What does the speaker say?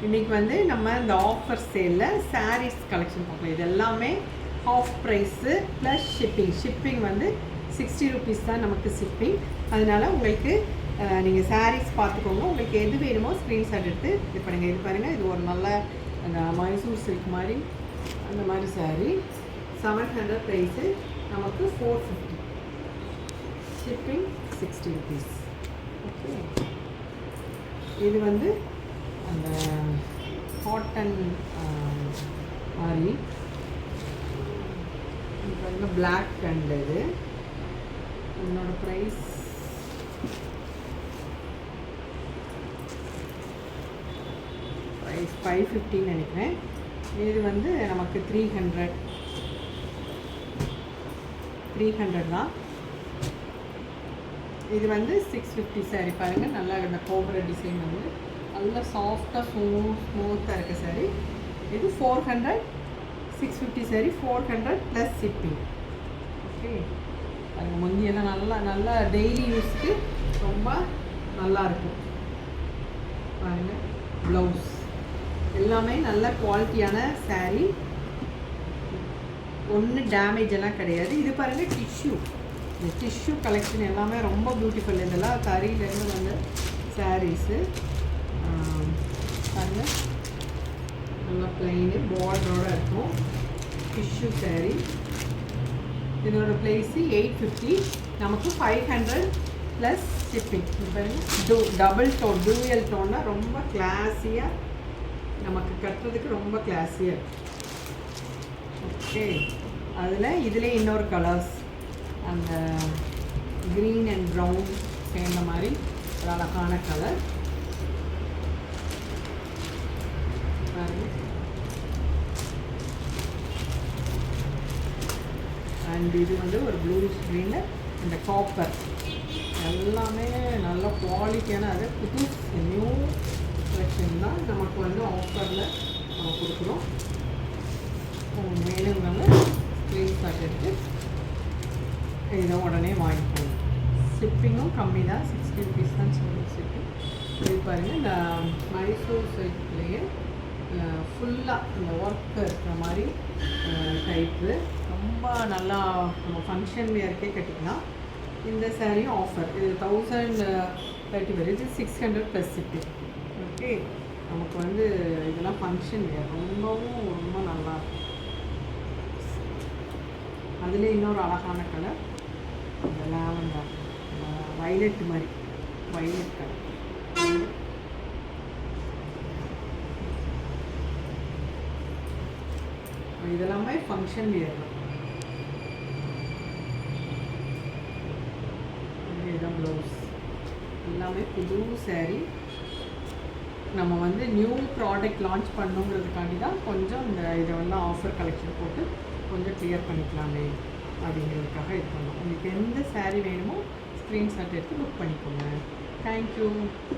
இன்றைக்கி வந்து நம்ம இந்த ஆஃபர் சேலில் சாரீஸ் கலெக்ஷன் பார்க்கலாம். இது எல்லாமே ஆஃப் ப்ரைஸு ப்ளஸ் ஷிப்பிங் வந்து 60 rupees தான் நமக்கு ஷிப்பிங். அதனால் உங்களுக்கு நீங்கள் சாரீஸ் பார்த்துக்கோங்க. உங்களுக்கு எது வேணுமோ ஸ்க்ரீன்ஷாட் எடுத்து இது பண்ணுங்கள். இது பாருங்கள், இது ஒரு நல்ல அந்த மைசூர் சில்க் மாதிரி அந்த மாதிரி சாரீ 700 ப்ரைஸு, நமக்கு 450, ஷிப்பிங் 60 rupees. ஓகே, இது வந்து அந்த காட்டன் மாதிரி பாருங்கள், பிளாக் அண்ட் இது என்னோட ப்ரைஸ் ப்ரைஸ் 550 நினைக்கிறேன். இது வந்து நமக்கு 300 தான். இது வந்து 650 சாரீ. பாருங்கள், நல்லா இந்த கோபுர டிசைன் வந்து நல்லா சாஃப்டாக ஸ்மூத்தாக இருக்க சாரீ. இது 400, 650 சாரீ 400 ப்ளஸ் ஷிப்பிங். ஓகே, பாருங்கள், முந்தியெல்லாம் நல்லா டெய்லி யூஸ்க்கு ரொம்ப நல்லாயிருக்கும். பாருங்கள், ப்ளவுஸ் எல்லாமே நல்ல குவாலிட்டியான சாரீ, ஒன்றும் டேமேஜ் எல்லாம் கிடையாது. இது பாருங்கள், இந்த டிஷ்யூ கலெக்ஷன் எல்லாமே ரொம்ப பியூட்டிஃபுல். இதெல்லாம் தறியிலேருந்து வந்த சாரீஸு பாருங்கள், நல்லா பிளைனு பார்டரோடு இருக்கும் டிஷ்யூ சாரீ. இதோட ப்ரைஸு 850, நமக்கு 500 plus shipping. Double tone dual டோன்னா ரொம்ப கிளாஸியாக நமக்கு கட்டுறதுக்கு ரொம்ப கிளாஸியாக இருக்கும். ஓகே, இதில் இன்னொரு கலர்ஸ் அந்த க்ரீன் அண்ட் ப்ரௌன் சேர்ந்த மாதிரி ஒரு அழகான கலர். அண்ட் இது வந்து ஒரு ப்ளூஷ் க்ரீனில் இந்த காப்பர் எல்லாமே நல்ல குவாலிட்டியான, அது புது நியூ கலெக்ஷன் தான் நமக்கு வந்து ஆஃபரில் நம்ம கொடுக்குறோம். வேணுங்கிறவங்க ஸ்க்ரீன்ஷாட் எடுத்து இதை உடனே வாங்கிக்கோங்க. ஷிப்பிங்கும் கம்மி தான், 60 rupees தான் ஷிப்பிங். இது பாருங்கள், இந்த மைசூர் சில்க்லேயே ஃபுல்லாக இந்த ஒர்க் இருக்கிற மாதிரி டைப்பு ரொம்ப நல்லா நம்ம ஃபங்க்ஷன் வேர்க்கே கட்டிக்கலாம். இந்த சாரியும் ஆஃபர், இது 1030 வருது, 600 ப்ளஸ் ஷிப்பிங். ஓகே, நமக்கு வந்து இதெல்லாம் ஃபங்க்ஷன் வேர் ரொம்ப நல்லாயிருக்கும். அதில் இன்னொரு அழகான கலர் இந்த லாவெண்டர் வைலட் மாதிரி வைலட் கலர். இதெல்லாமே ஃபங்க்ஷன் வேர் தான். இதுதான் ப்ளவுஸ், எல்லாமே புது சாரீ. நம்ம வந்து நியூ ப்ராடக்ட் லான்ச் பண்ணுங்கிறதுக்காண்டி தான் கொஞ்சம் இதெல்லாம் ஆஃபர் கலெக்ஷன் போட்டு கொஞ்சம் கிளியர் பண்ணிக்கலாமே அப்படிங்கிறதுக்காக இது பண்ணோம். உங்களுக்கு எந்த சாரீ வேணுமோ ஸ்க்ரீன்ஷாட் எடுத்து புக் பண்ணிக்கோங்க. தேங்க்யூ.